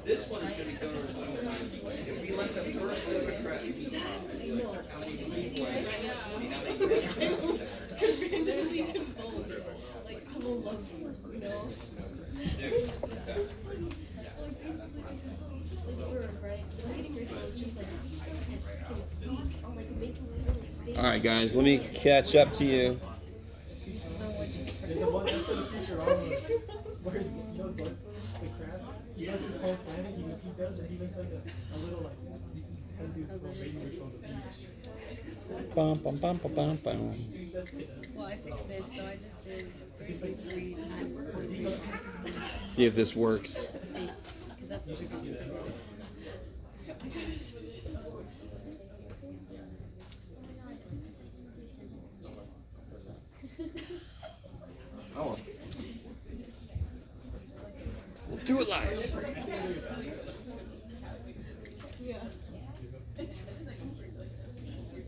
This one is going to be done over 20 times. If we let the first little bit crap, how many people are randomly composed. Like, I will love you, you know? 6. All right, guys, let me catch up to you. There's a one episode of Future almost where he does like the crab. He does his whole planet. He does, or he makes like a little like how to do his radio on the beach. Bum, bum, bum, bum, bum, bum. Well, I fixed this, so I just did 3 times. See if this works. Because that's what you're going to do. Oh. We'll do it live. Yeah.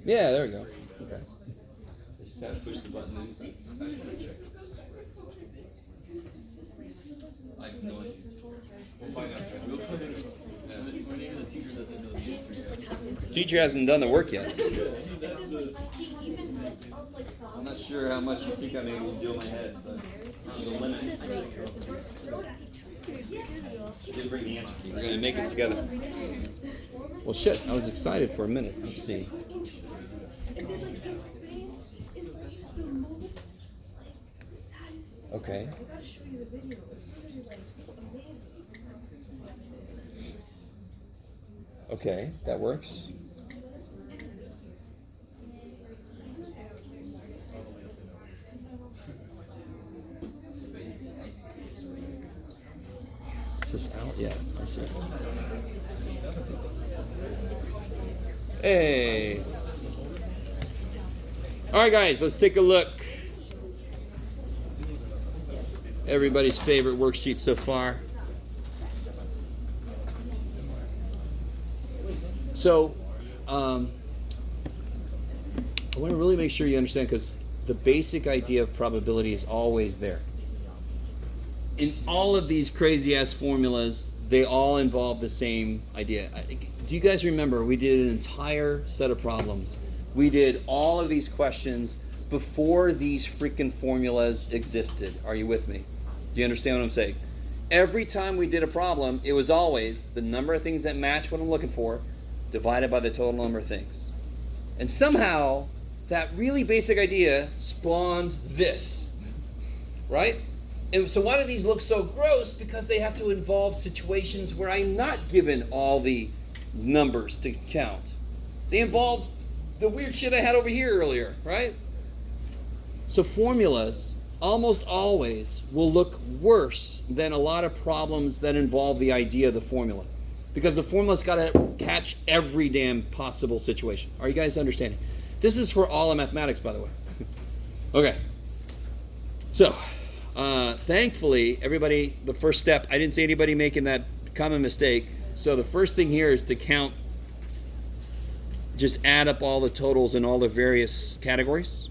Yeah, there we go. Okay. Just have to push the button and I have no idea. We'll find out. We'll find out. My name of the teacher doesn't know the answer. Teacher hasn't done the work yet. I'm not sure how much you think I'm able to do in my head, but the limit. Didn't bring the answer key. We're gonna make it together. Well, shit. I was excited for a minute. Let's see. Okay. Okay, that works. Is this out? Yeah, I see. Hey. All right, guys, let's take a look. Everybody's favorite worksheet so far. So, I want to really make sure you understand, because the basic idea of probability is always there. In all of these crazy-ass formulas, they all involve the same idea. Do you guys remember we did an entire set of problems? We did all of these questions before these freaking formulas existed. Are you with me? Do you understand what I'm saying? Every time we did a problem, it was always the number of things that match what I'm looking for divided by the total number of things. And somehow, that really basic idea spawned this, right? And so why do these look so gross? Because they have to involve situations where I'm not given all the numbers to count. They involve the weird shit I had over here earlier, right? So formulas almost always will look worse than a lot of problems that involve the idea of the formula. Because the formula's got to catch every damn possible situation. Are you guys understanding? This is for all of mathematics, by the way. Okay. So, thankfully, everybody, the first step, I didn't see anybody making that common mistake. So the first thing here is to count, just add up all the totals in all the various categories.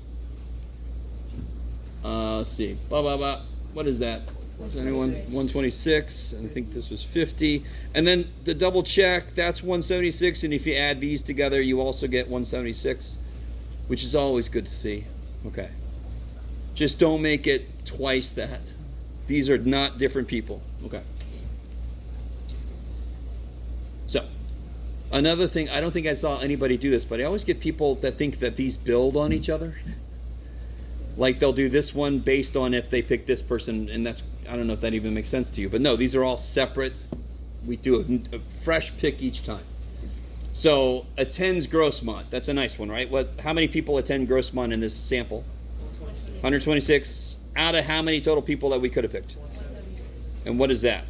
Let's see. Blah, blah, blah. What is that? Is anyone? 126. I think this was 50. And then the double check, that's 176. And if you add these together, you also get 176, which is always good to see. Okay. Just don't make it twice that. These are not different people. Okay. So, another thing, I don't think I saw anybody do this, but I always get people that think that these build on each other. Like they'll do this one based on if they pick this person, and that's, I don't know if that even makes sense to you, but no, these are all separate. We do a fresh pick each time. So attends Grossmont, that's a nice one, right? How many people attend Grossmont in this sample? 126 out of how many total people that we could have picked? And what is that?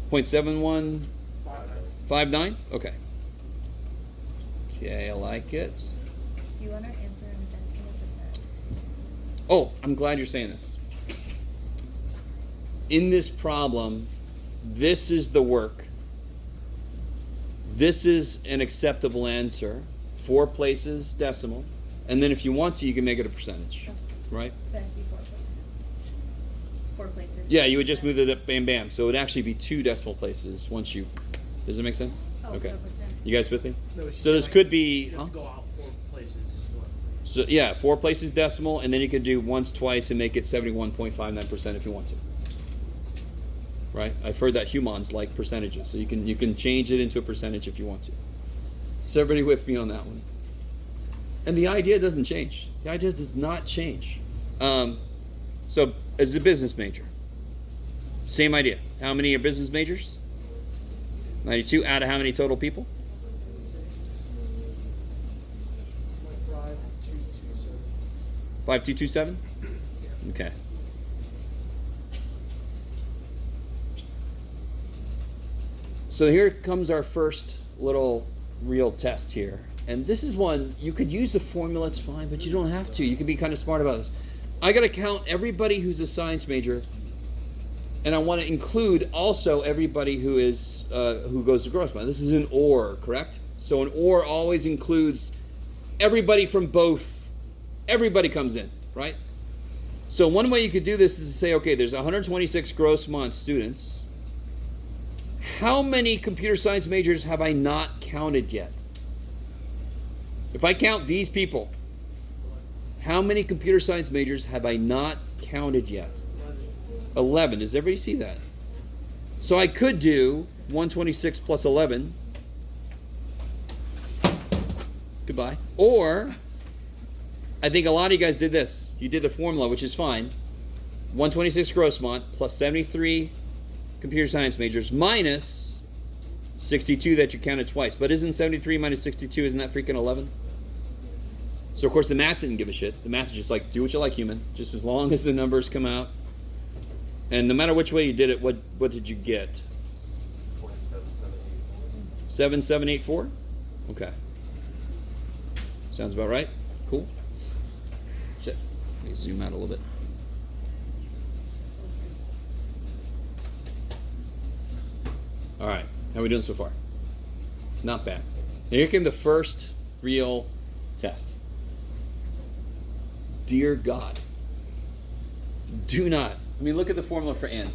0.7159? Okay. Okay, I like it. Do you want to answer in decimal percent? Oh, I'm glad you're saying this. In this problem, this is the work. This is an acceptable answer. 4 places decimal, and then if you want to, you can make it a percentage, right? That has to be 4 places. 4 places. Yeah, you would just move it up, bam, bam. So it would actually be 2 decimal places once you. Does that make sense? Oh, Okay. no percent. You guys with me? No, it's So this like, could be. You Huh? have to go out 4 places. So yeah, 4 places decimal, and then you could do once, twice, and make it 71.59% if you want to. Right? I've heard that humans like percentages, so you can change it into a percentage if you want to. Is everybody with me on that one? And the idea doesn't change. The idea does not change. So as a business major, same idea. How many are business majors? 92 out of how many total people? 5227. Okay. So here comes our first little real test here. And this is one, you could use the formula, it's fine, but you don't have to. You can be kind of smart about this. I got to count everybody who's a science major, and I want to include also everybody who is who goes to Grossman. This is an OR, correct? So an OR always includes everybody from both. Everybody comes in, right? So one way you could do this is to say, okay, there's 126 Grossmont students. How many computer science majors have I not counted yet? If I count these people, how many computer science majors have I not counted yet? 11. Does everybody see that? So I could do 126 plus 11. Goodbye. Or, I think a lot of you guys did this. You did the formula, which is fine. 126 Grossmont plus 73 computer science majors minus 62 that you counted twice. But isn't 73 minus 62, isn't that freaking 11? So, of course, the math didn't give a shit. The math is just like, do what you like, human. Just as long as the numbers come out. And no matter which way you did it, what did you get? 7784? Okay. Sounds about right. Cool. Shit. Let me zoom out a little bit. All right. How are we doing so far? Not bad. Now here came the first real test. Dear God, do not. I mean, look at the formula for and.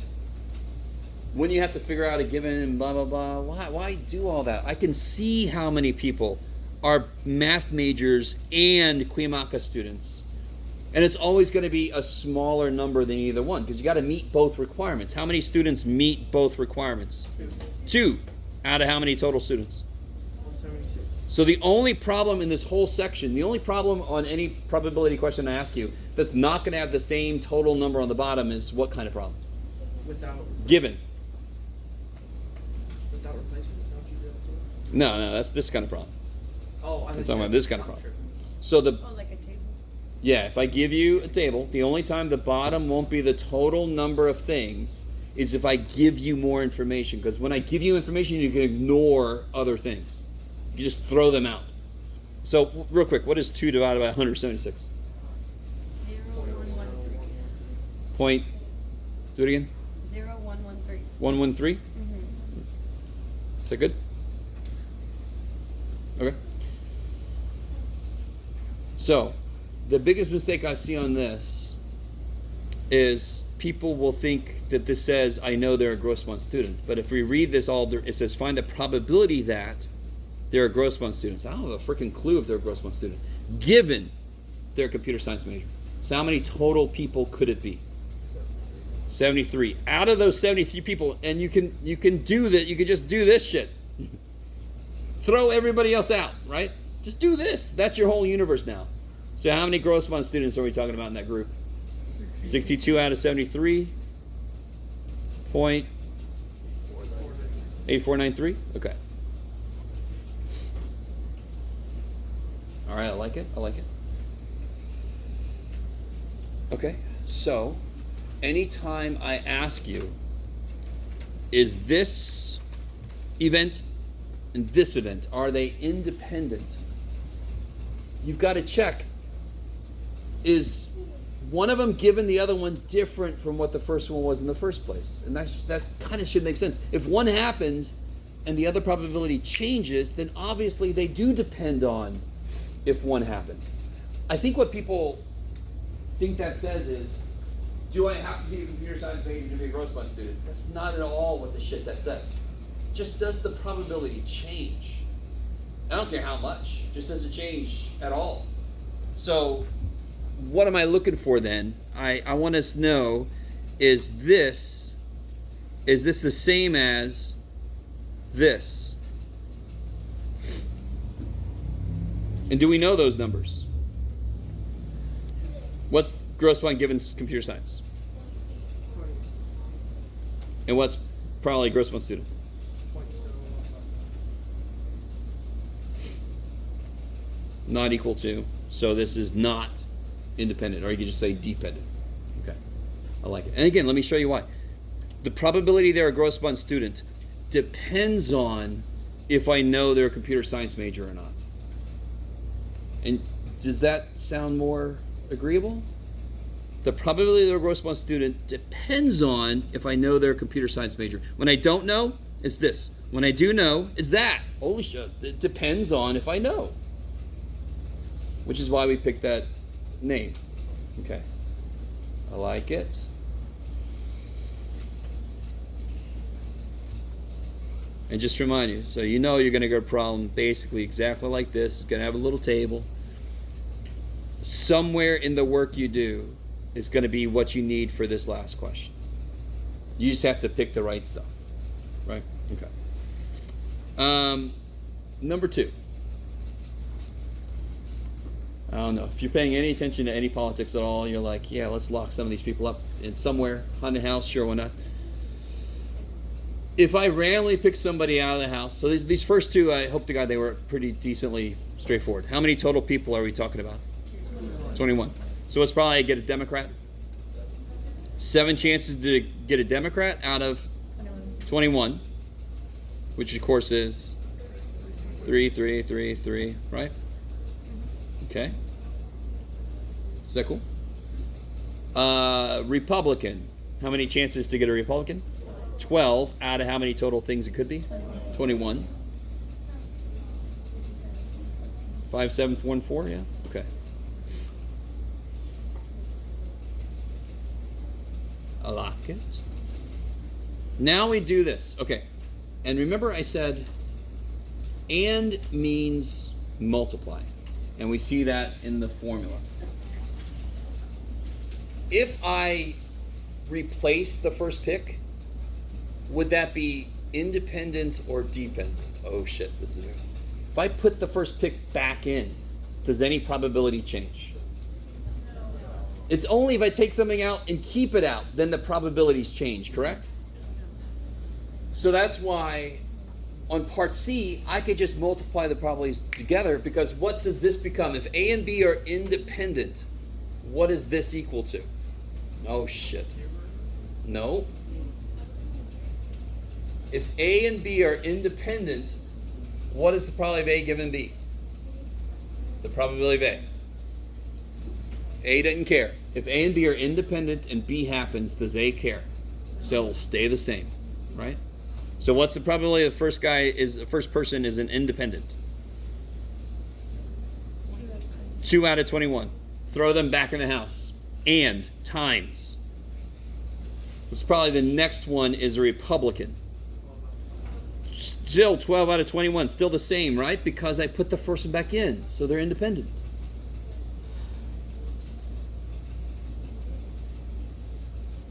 When you have to figure out a given and blah, blah, blah, why do all that? I can see how many people are math majors and Cuyamaca students. And it's always going to be a smaller number than either one because you got to meet both requirements. How many students meet both requirements? 2 out of how many total students? 176. So the only problem in this whole section, the only problem on any probability question I ask you that's not going to have the same total number on the bottom is what kind of problem? Without Given. replacement? Without you doing it? No, that's this kind of problem. Oh, I'm talking about this kind of problem. So Oh, like a table. yeah, if I give you a table, the only time the bottom won't be the total number of things is if I give you more information. Because when I give you information, you can ignore other things. You just throw them out. So real quick, what is 2 divided by 176? 0113. Point. Do it again. 0113. 113. Mm-hmm. Is that good? Okay. So, the biggest mistake I see on this is people will think that this says, I know they're a Grossmont student. But if we read this all, it says, find the probability that they're a Grossmont student. So I don't have a freaking clue if they're a Grossmont student, given they're a computer science major. So how many total people could it be? 73. Out of those 73 people, and you can do that, you can just do this shit. Throw everybody else out, right? Just do this. That's your whole universe now. So how many Grossmont students are we talking about in that group? 62 out of 73. 0.8493. Okay. All right, I like it. Okay, so anytime I ask you, is this event and this event, are they independent? You've got to check, is one of them given the other one different from what the first one was in the first place? And that kind of should make sense. If one happens and the other probability changes, then obviously they do depend on if one happened. I think what people think that says is, do I have to be a computer science major to be a Grossman student? That's not at all what the shit that says. Just does the probability change? I don't care how much. Just does it change at all? So what am I looking for then? I want us to know, is this the same as this? And do we know those numbers? What's gross point given computer science? And what's probably gross point student? Not equal to. So this is not independent, or you could just say dependent. Okay, I like it. And again, let me show you why. The probability they're a gross point student depends on if I know they're a computer science major or not. And does that sound more agreeable? The probability they're a gross point student depends on if I know they're a computer science major. When I don't know, it's this. When I do know, it's that. Holy shit, it depends on if I know. Which is why we picked that name. Okay. I like it. And just to remind you, so you know you're going to get a problem basically exactly like this. It's going to have a little table. Somewhere in the work you do is going to be what you need for this last question. You just have to pick the right stuff. Right? Okay. Number 2. I don't know. If you're paying any attention to any politics at all, you're like, yeah, let's lock some of these people up in somewhere, haunted house, sure, why not? If I randomly pick somebody out of the house, so these first 2, I hope to God they were pretty decently straightforward. How many total people are we talking about? 21. So let's probably get a Democrat. 7 chances to get a Democrat out of 21, which of course is 3, 3, 3, 3, right? Okay. Is that cool? Republican. How many chances to get a Republican? 12 out of how many total things it could be? 21. 5, 7, 4, and 4, yeah? Okay. I like it. Now we do this. Okay. And remember I said, and means multiply. And we see that in the formula. If I replace the first pick, would that be independent or dependent? Oh shit, this is it. If I put the first pick back in, does any probability change? It's only if I take something out and keep it out, then the probabilities change, correct? So that's why on part C, I could just multiply the probabilities together, because what does this become? If A and B are independent, what is this equal to? Oh shit. No. If A and B are independent, what is the probability of A given B? It's the probability of A. A doesn't care. If A and B are independent and B happens, does A care? So it'll stay the same, right? So what's the probability the first person is an independent? 2 out of 21. Throw them back in the house. And times. It's probably the next one is a Republican. Still 12 out of 21. Still the same, right? Because I put the first one back in. So they're independent.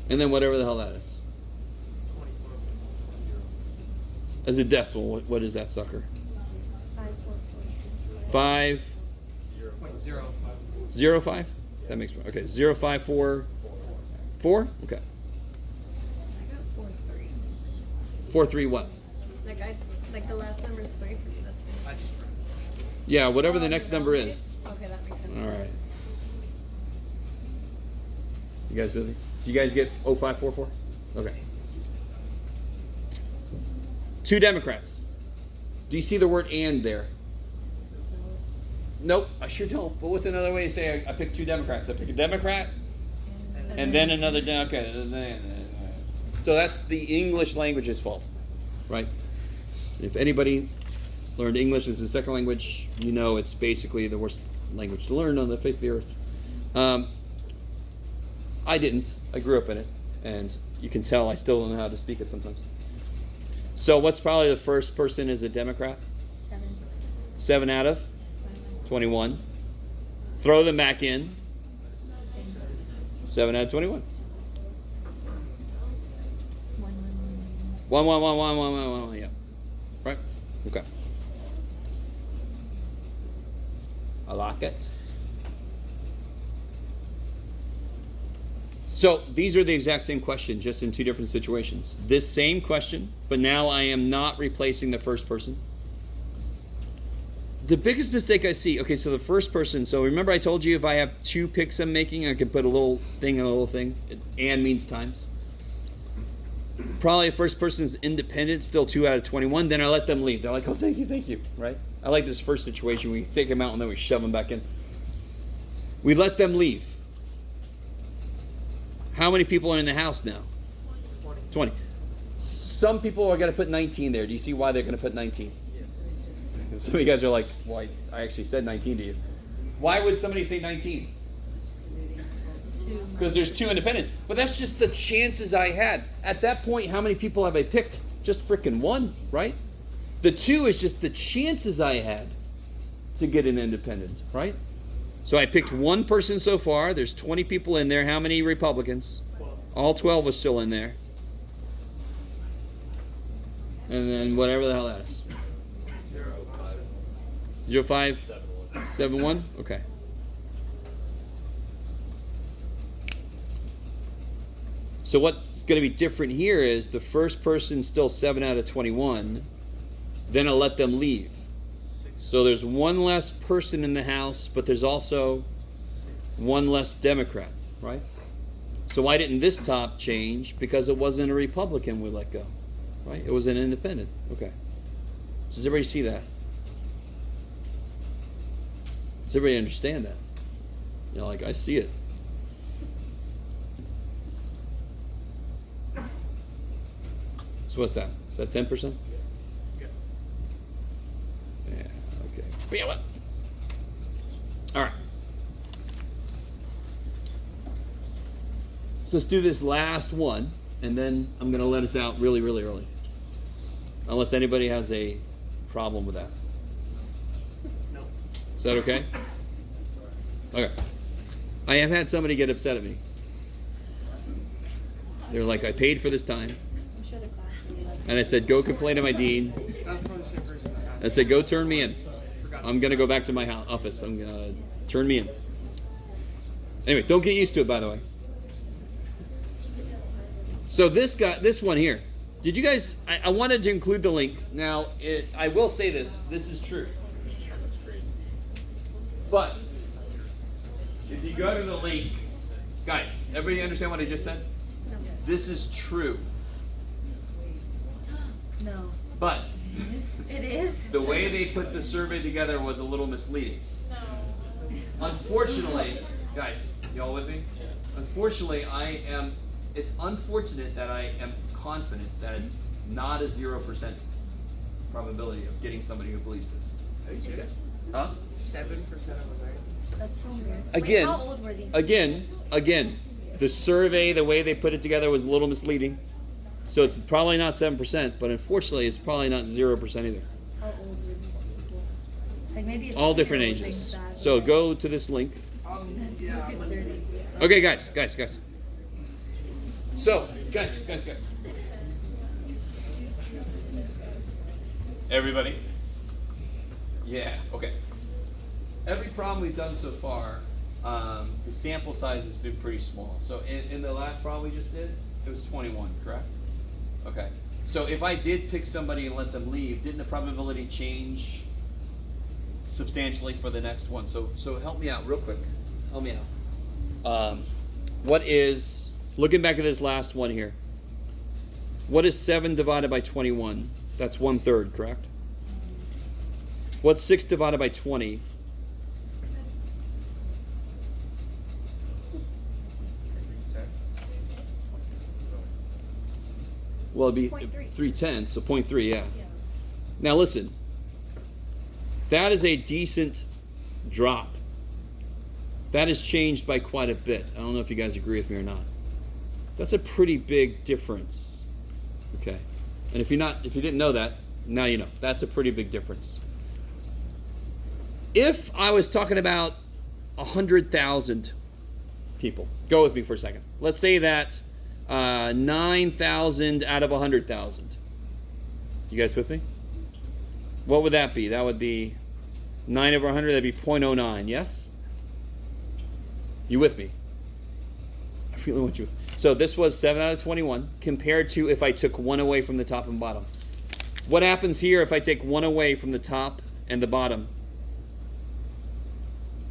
And then whatever the hell that is. As a decimal, what is that sucker? 5 0 5? That makes more. Okay, 0 5 4 4? Okay. 4 3 what? Like the last number is 3 for me. That's fine. Yeah, whatever the next number is. Okay, that makes sense. All right. You guys with me? Do you guys get 0544? Okay. 2 Democrats. Do you see the word "and" there? Nope, I sure don't. But what's another way to say I pick 2 Democrats? I pick a Democrat and then another Democrat. So that's the English language's fault, right? If anybody learned English as a second language, you know it's basically the worst language to learn on the face of the earth. I didn't. I grew up in it, and you can tell I still don't know how to speak it sometimes. So what's probably the first person is a Democrat? 7. 7 out of 21. Throw them back in. Same. 7 out of 21. 1, 1, 1, 1, 1, 1, 1, 1, yeah. Right? Okay. I like it. So these are the exact same question, just in two different situations. This same question, but now I am not replacing the first person. The biggest mistake I see, okay, so the first person, so remember I told you if I have 2 picks I'm making, I can put a little thing and a little thing. And means times. Probably the first person is independent, still 2 out of 21, then I let them leave. They're like, oh, thank you, right? I like this first situation. We take them out and then we shove them back in. We let them leave. How many people are in the house now? 20. Some people are going to put 19 there. Do you see why they're going to put 19? Yes. Some of you guys are like, well, I actually said 19 to you. Why would somebody say 19? 2. Because there's 2 independents. But that's just the chances I had. At that point, how many people have I picked? Just freaking 1, right? The 2 is just the chances I had to get an independent, right? So I picked 1 person so far. There's 20 people in there. How many Republicans? 12. All 12 are still in there. And then whatever the hell that is. 05. 71? Okay. So what's going to be different here is the first person's still 7 out of 21. Then I'll let them leave. So there's 1 less person in the House, but there's also 1 less Democrat, right? So why didn't this top change? Because it wasn't a Republican we let go, right? It was an independent. Okay. Does everybody see that? Does everybody understand that? You know, like I see it. So what's that? Is that 10%? Yeah, okay. But yeah, what? All right. So let's do this last one, and then I'm going to let us out really, really early. Unless anybody has a problem with that. No. Is that okay? Okay. I have had somebody get upset at me. They're like, I paid for this time. I'm sure the class really liked And I said, go complain to my dean. That's probably the same person. I said, go turn me in. I'm going to go back to my office. I'm going to turn me in. Anyway, don't get used to it, by the way. So this one here. Did you guys, I wanted to include the link. Now, I will say this is true. But, if you go to the link, guys, everybody understand what I just said? This is true. No. But, It is. the way they put the survey together was a little misleading. Unfortunately, guys, y'all with me? Unfortunately, it's unfortunate that I am confident that it's not a 0% probability of getting somebody who believes this. Are you serious? Huh? 7% of Americans. That's so weird. Again, Wait, how old were these? Again, the survey, the way they put it together was a little misleading. So it's probably not 7%, but unfortunately it's probably not 0% either. How old were these people? Like maybe it's All different 2-year-olds ages. like that. So go to this link. That's so concerning. Okay, guys. So, guys. Everybody? Yeah, okay. Every problem we've done so far, the sample size has been pretty small. So in the last problem we just did, it was 21, correct? Okay. So if I did pick somebody and let them leave, didn't the probability change substantially for the next one? So help me out real quick. Help me out. What is, looking back at this last one here, what is 7 divided by 21? That's 1/3, correct? What's 6 divided by 20? Well, it'd be 0.3. 3/10, so 0.3, yeah. Now listen, That is a decent drop. That has changed by quite a bit. I don't know if you guys agree with me or not. That's a pretty big difference. Okay. And if you didn't know that, now you know. That's a pretty big difference. If I was talking about 100,000 people, go with me for a second. Let's say that 9,000 out of 100,000. You guys with me? What would that be? That would be 9 over 100, that'd be 0.09, yes? You with me? I really want you. So this was 7 out of 21 compared to if I took 1 away from the top and bottom. What happens here if I take 1 away from the top and the bottom?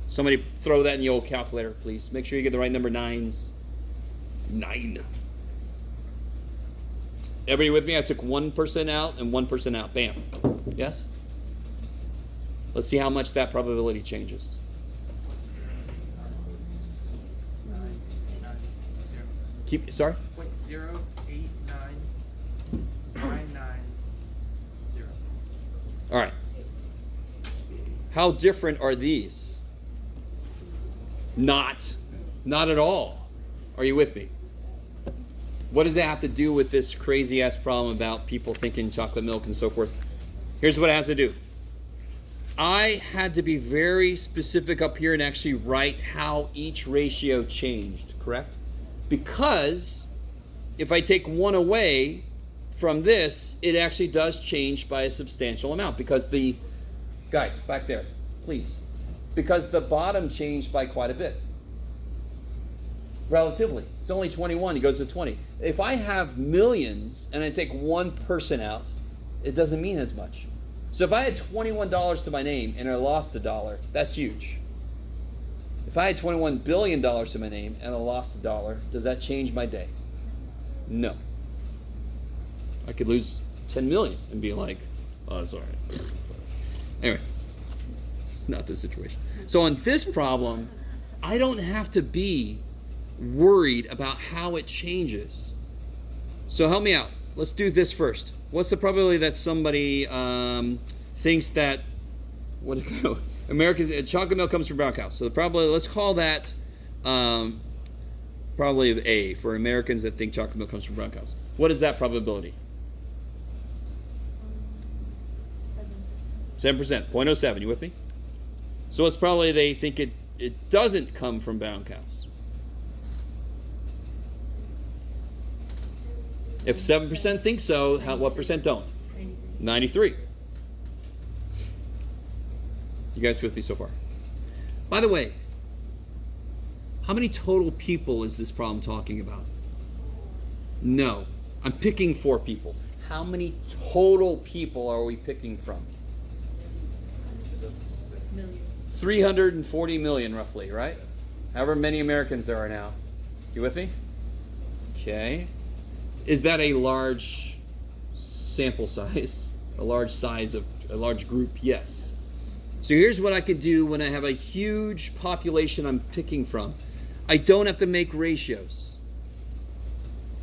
Somebody throw that in the old calculator, please. Make sure you get the right number 9s. 9. Everybody with me? I took 1% out and 1% out. Bam. Yes? Let's see how much that probability changes. Sorry? 0.089990. All right. How different are these? Not at all. Are you with me? What does it have to do with this crazy ass problem about people thinking chocolate milk and so forth? Here's what it has to do. I had to be very specific up here and actually write how each ratio changed, correct? Because if I take 1 away from this, it actually does change by a substantial amount because the, guys, back there, please, because the bottom changed by quite a bit. Relatively. It's only 21, it goes to 20. If I have millions and I take one person out, it doesn't mean as much. So if I had $21 to my name and I lost $1, that's huge. If I had $21 billion to my name and I lost $1, does that change my day? No. I could lose 10 million and be like, oh, it's all right. Anyway, it's not the situation. So on this problem, I don't have to be worried about how it changes. So help me out. Let's do this first. What's the probability that somebody thinks that America's chocolate milk comes from brown cows? So the probability, let's call that probability of A for Americans that think chocolate milk comes from brown cows. What is that probability? 7%. 0.07. You with me? So it's probably they think it doesn't come from brown cows. If 7% think so, what percent don't? 93. You guys with me so far? By the way, how many total people is this problem talking about? No. I'm picking 4 people. How many total people are we picking from? 340 million roughly, right? However many Americans there are now. You with me? Okay. Is that a large sample size? A large size of a large group? Yes. So here's what I could do when I have a huge population I'm picking from. I don't have to make ratios.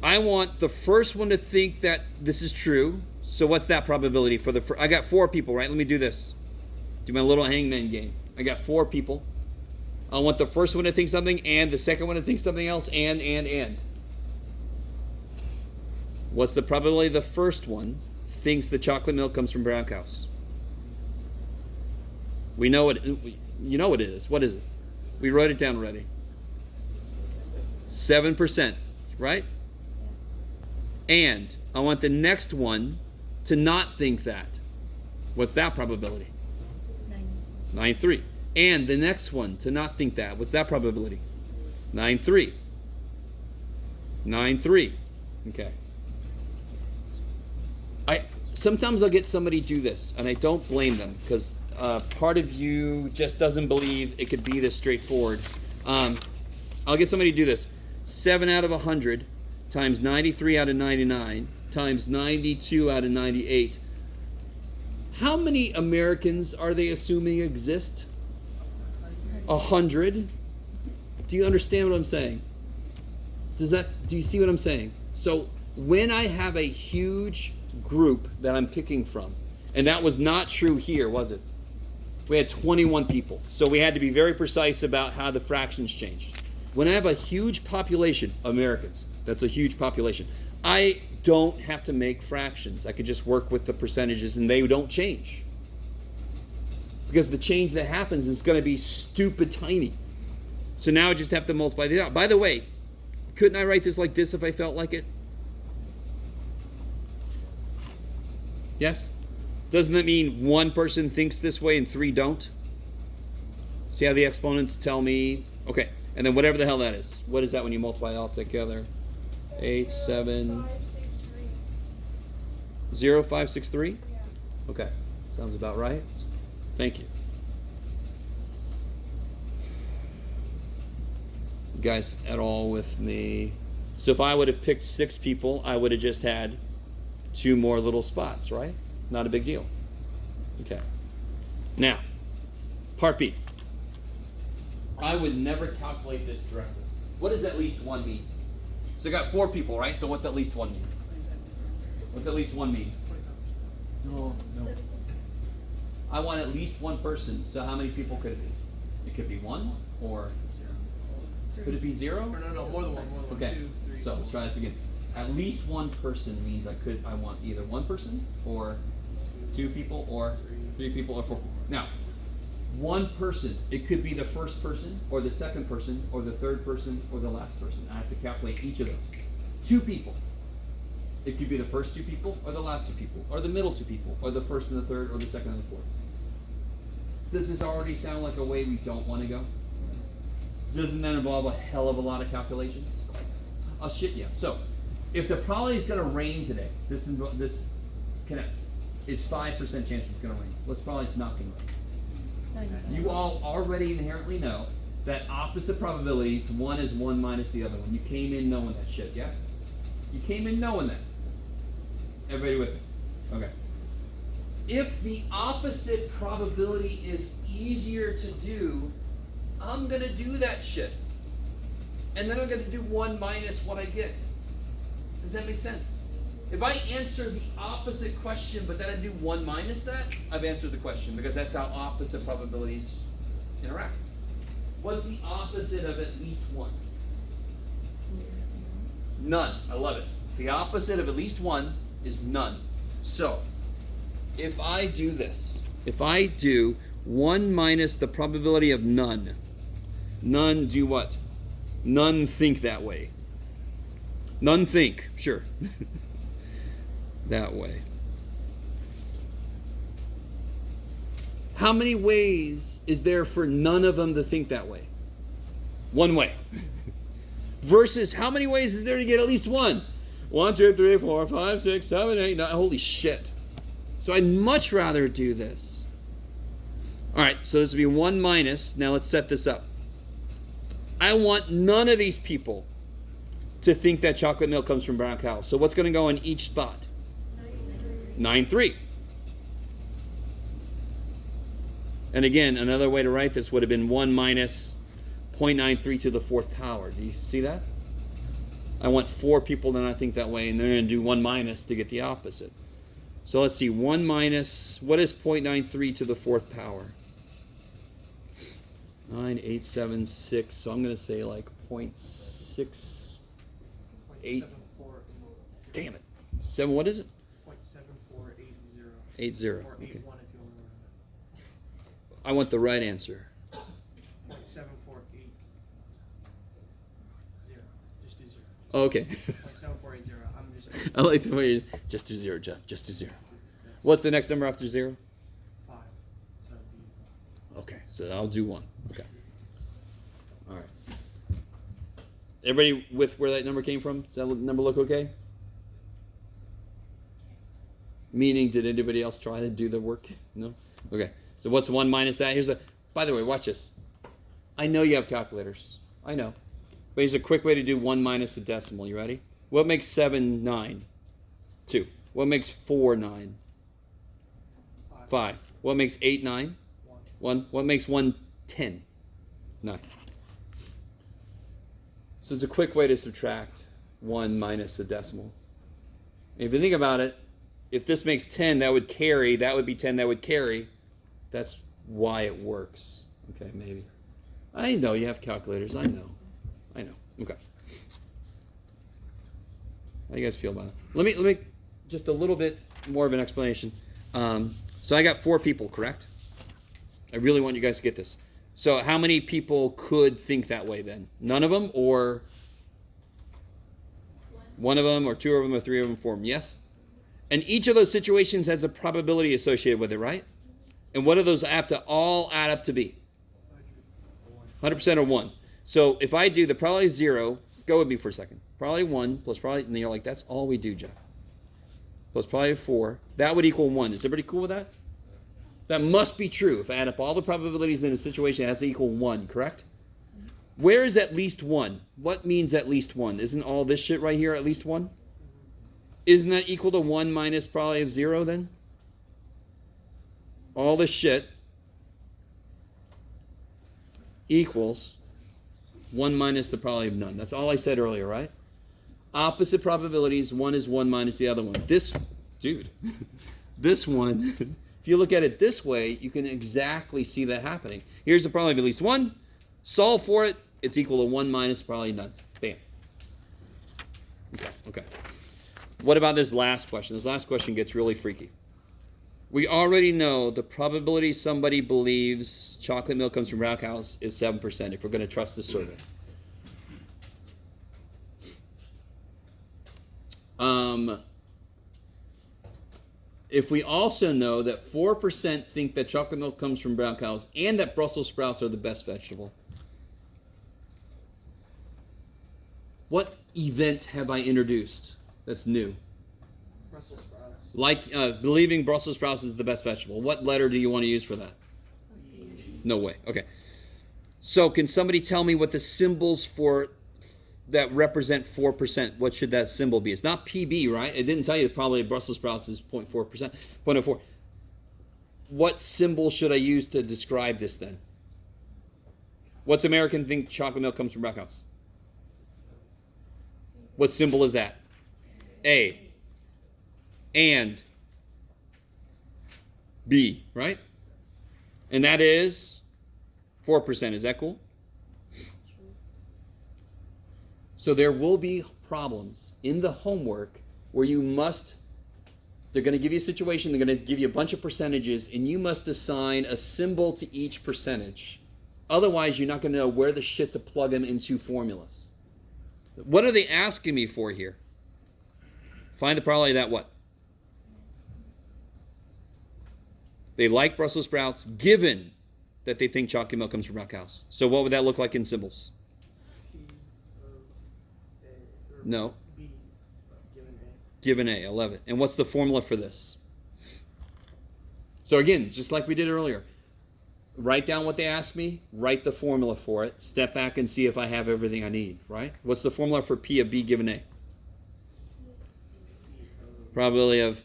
I want the first one to think that this is true. So what's that probability for the I got 4 people, right? Let me do this. Do my little hangman game. I got 4 people. I want the first one to think something and the second one to think something else and. What's the probability the first one thinks the chocolate milk comes from brown cows? We know it. You know what it is. What is it? We wrote it down already. 7%, right? And I want the next one to not think that. What's that probability? 9.3. And the next one to not think that. What's that probability? 9.3. 9.3. Okay. Sometimes I'll get somebody do this, and I don't blame them because part of you just doesn't believe it could be this straightforward. I'll get somebody to do this. 7 out of 100 times 93 out of 99 times 92 out of 98. How many Americans are they assuming exist? 100. Do you understand what I'm saying? Do you see what I'm saying? So when I have a huge group that I'm picking from, and that was not true here, was it? We had 21 people. So we had to be very precise about how the fractions changed. When I have a huge population, Americans, that's a huge population, I don't have to make fractions. I could just work with the percentages and they don't change. Because the change that happens is going to be stupid tiny. So now I just have to multiply this out. By the way, couldn't I write this like this if I felt like it? Yes? Doesn't that mean one person thinks this way and 3 don't? See how the exponents tell me? Okay, and then whatever the hell that is. What is that when you multiply it all together? 8, 7, 0, 5, 6, 3? Okay, sounds about right. Thank you. You guys at all with me? So if I would have picked 6 people, I would have just had 2 more little spots, right? Not a big deal. Okay. Now, part B. I would never calculate this directly. What does at least 1 mean? So I got 4 people, right? So what's at least 1 mean? What's at least 1 mean? No. I want at least 1 person. So how many people could it be? It could be 1 or 0. Could it be 0? No, more than one. Okay. 2, 3. So let's try this again. At least 1 person means I want either 1 person or 2 people or 3 people or 4 people. Now, 1 person, it could be the first person or the second person or the third person or the last person. I have to calculate each of those. 2 people. It could be the first 2 people or the last 2 people or the middle 2 people or the first and the third or the second and the fourth. Does this already sound like a way we don't want to go? Doesn't that involve a hell of a lot of calculations? Oh shit, yeah. So, if the probability is going to rain today, this connects. Is 5% chance it's going to rain. What's probably it's not going to rain? You all already inherently know that opposite probabilities, one is 1 minus the other one. You came in knowing that shit, yes? You came in knowing that. Everybody with me? Okay. If the opposite probability is easier to do, I'm going to do that shit. And then I'm going to do 1 minus what I get. Does that make sense? If I answer the opposite question, but then I do 1 minus that, I've answered the question, because that's how opposite probabilities interact. What's the opposite of at least 1? None. I love it. The opposite of at least 1 is none. So, if I do this, if I do 1 minus the probability of none, none do what? None think that way. None think, sure. That way. How many ways is there for none of them to think that way? 1 way. Versus how many ways is there to get at least 1? 1, 2, 3, 4, 5, 6, 7, 8, 9. Holy shit. So I'd much rather do this. All right, so this would be 1 minus. Now let's set this up. I want none of these people to think that chocolate milk comes from brown cows. So what's going to go in each spot? 9, 3. And again, another way to write this would have been 1 minus 0.93 to the 4th power. Do you see that? I want 4 people to not think that way, and they're going to do 1 minus to get the opposite. So let's see, 1 minus, what is 0.93 to the 4th power? 9, 8, 7, 6. So I'm going to say like 0.68. Damn it. 7, what is it? 0.7480. 80. Or Okay. 81 if you want to. I want the right answer. 0.7480. Just do 0. Oh, okay. 0.7480. I'm just. I like the way you just do 0, Jeff. Just do 0. What's the next number after 0? 5. So it'd be Okay, so I'll do 1. Okay. All right. Everybody with where that number came from? Does that number look okay? Meaning, did anybody else try to do the work? No? Okay. So what's 1 minus that? Here's the. By the way, watch this. I know you have calculators. I know. But here's a quick way to do 1 minus a decimal. You ready? What makes 7 9? 2. What makes 4 9? 5. What makes 8 9? 1. What makes 1 10? 9. So it's a quick way to subtract 1 minus a decimal. If you think about it, if this makes 10, that would carry. That would be 10. That would carry. That's why it works. Okay, maybe. I know you have calculators. I know. Okay. How you guys feel about it? Let me just a little bit more of an explanation. So I got 4 people, correct? I really want you guys to get this. So how many people could think that way then? None of them, or one of them, or 2 of them, or 3 of them, 4 of them? Yes? And each of those situations has a probability associated with it, right? And what do those have to all add up to be? 100% or 1. So if I do the probability 0, go with me for a second. Probably 1 plus probably, and you're like, that's all we do, Jeff. Plus probably 4. That would equal 1. Is everybody cool with that? That must be true. If I add up all the probabilities in a situation, it has to equal 1, correct? Where is at least 1? What means at least 1? Isn't all this shit right here at least 1? Isn't that equal to 1 minus probability of 0 then? All this shit equals 1 minus the probability of none. That's all I said earlier, right? Opposite probabilities, one is 1 minus the other one. This one, if you look at it this way, you can exactly see that happening. Here's the probability of at least 1. Solve for it. It's equal to 1 minus probably none. Bam. Okay. What about this last question? This last question gets really freaky. We already know the probability somebody believes chocolate milk comes from Rock House is 7% if we're going to trust the survey. If we also know that 4% think that chocolate milk comes from brown cows and that Brussels sprouts are the best vegetable, what event have I introduced that's new? Brussels sprouts. Like believing Brussels sprouts is the best vegetable. What letter do you want to use for that? No way. Okay. So can somebody tell me what the symbols for that represent 4%? What should that symbol be? It's not PB, right? It didn't tell you probably Brussels sprouts is 0.4%, 0.04. What symbol should I use to describe this then? What's American think chocolate milk comes from Rock House? What symbol is that? A. And B, right? And that is 4%. Is that cool? So there will be problems in the homework where they're going to give you a situation, they're going to give you a bunch of percentages, and you must assign a symbol to each percentage. Otherwise, you're not going to know where the shit to plug them into formulas. What are they asking me for here? Find the probability that what? They like Brussels sprouts, given that they think chocolate milk comes from Rock House. So what would that look like in symbols? No. B, Given A. I love it. And what's the formula for this? So again, just like we did earlier, write down what they asked me, write the formula for it, step back and see if I have everything I need, right? What's the formula for P of B given A? Probability of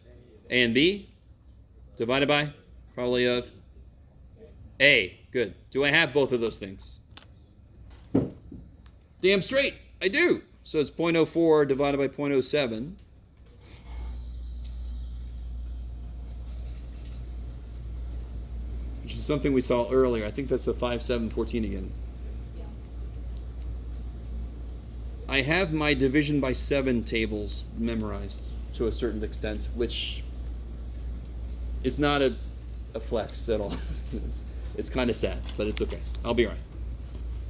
A and B divided by probability of A. Good. Do I have both of those things? Damn straight, I do. So it's 0.04 divided by 0.07. Which is something we saw earlier. I think that's the 5, 7, 14 again. I have my division by 7 tables memorized to a certain extent, which is not a flex at all. It's kind of sad, but it's okay. I'll be all right.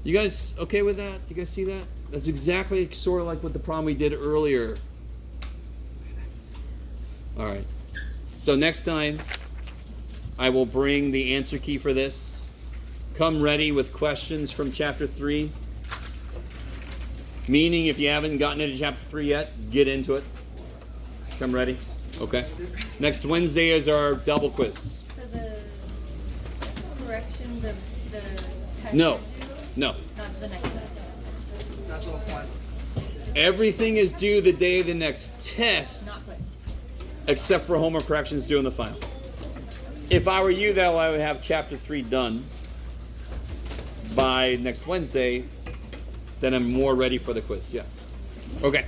You guys okay with that? You guys see that? That's exactly sort of like what the problem we did earlier. All right. So next time, I will bring the answer key for this. Come ready with questions from chapter 3. Meaning, if you haven't gotten into chapter 3 yet, get into it. Come ready. Okay. Next Wednesday is our double quiz. So the corrections of the test No. are due? No. That's the next test. That's all fun. Everything is due the day of the next test, Not quiz. except for homework corrections due in the final. If I were you, though, I would have chapter 3 done by next Wednesday. Then I'm more ready for the quiz. Yes. Okay.